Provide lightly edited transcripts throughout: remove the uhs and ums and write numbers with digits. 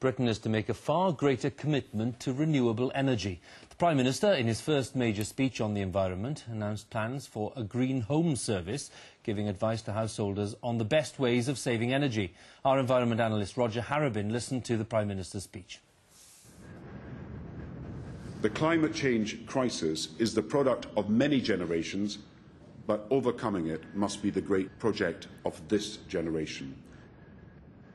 Britain is to make a far greater commitment to renewable energy. The Prime Minister, in his first major speech on the environment, announced plans for a green home service, giving advice to householders on the best ways of saving energy. Our environment analyst Roger Harrabin listened to the Prime Minister's speech. The climate change crisis is the product of many generations, but overcoming it must be the great project of this generation.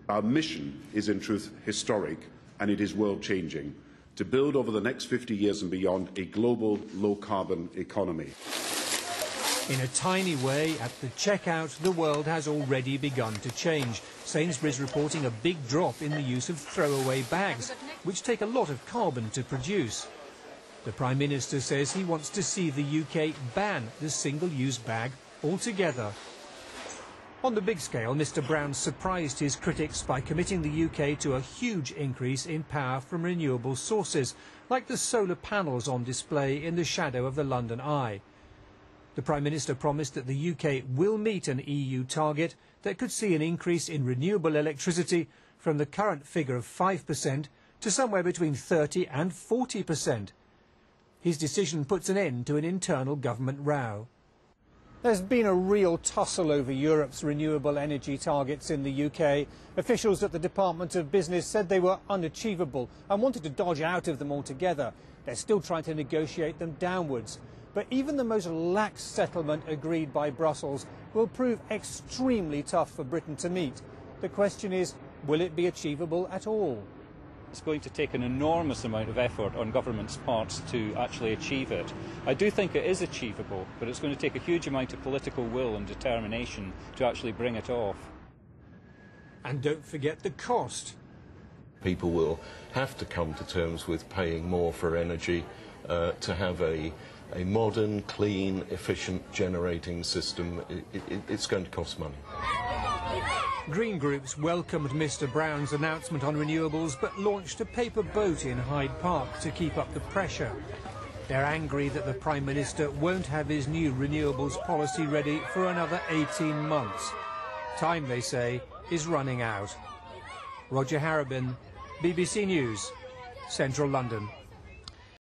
Our mission is in truth historic, and it is world-changing, to build over the next 50 years and beyond a global low-carbon economy. In a tiny way, at the checkout, the world has already begun to change. Sainsbury's reporting a big drop in the use of throwaway bags, which take a lot of carbon to produce. The Prime Minister says he wants to see the UK ban the single-use bag altogether. On the big scale, Mr Brown surprised his critics by committing the UK to a huge increase in power from renewable sources, like the solar panels on display in the shadow of the London Eye. The Prime Minister promised that the UK will meet an EU target that could see an increase in renewable electricity from the current figure of 5% to somewhere between 30 and 40%. His decision puts an end to an internal government row. There's been a real tussle over Europe's renewable energy targets in the UK. Officials at the Department of Business said they were unachievable and wanted to dodge out of them altogether. They're still trying to negotiate them downwards. But even the most lax settlement agreed by Brussels will prove extremely tough for Britain to meet. The question is, will it be achievable at all? It's going to take an enormous amount of effort on government's parts to actually achieve it. I do think it is achievable, but it's going to take a huge amount of political will and determination to actually bring it off. And don't forget the cost. People will have to come to terms with paying more for energy to have a modern, clean, efficient generating system. It's going to cost money. Green groups welcomed Mr Brown's announcement on renewables, but launched a paper boat in Hyde Park to keep up the pressure. They're angry that the Prime Minister won't have his new renewables policy ready for another 18 months. Time, they say, is running out. Roger Harrabin, BBC News, Central London.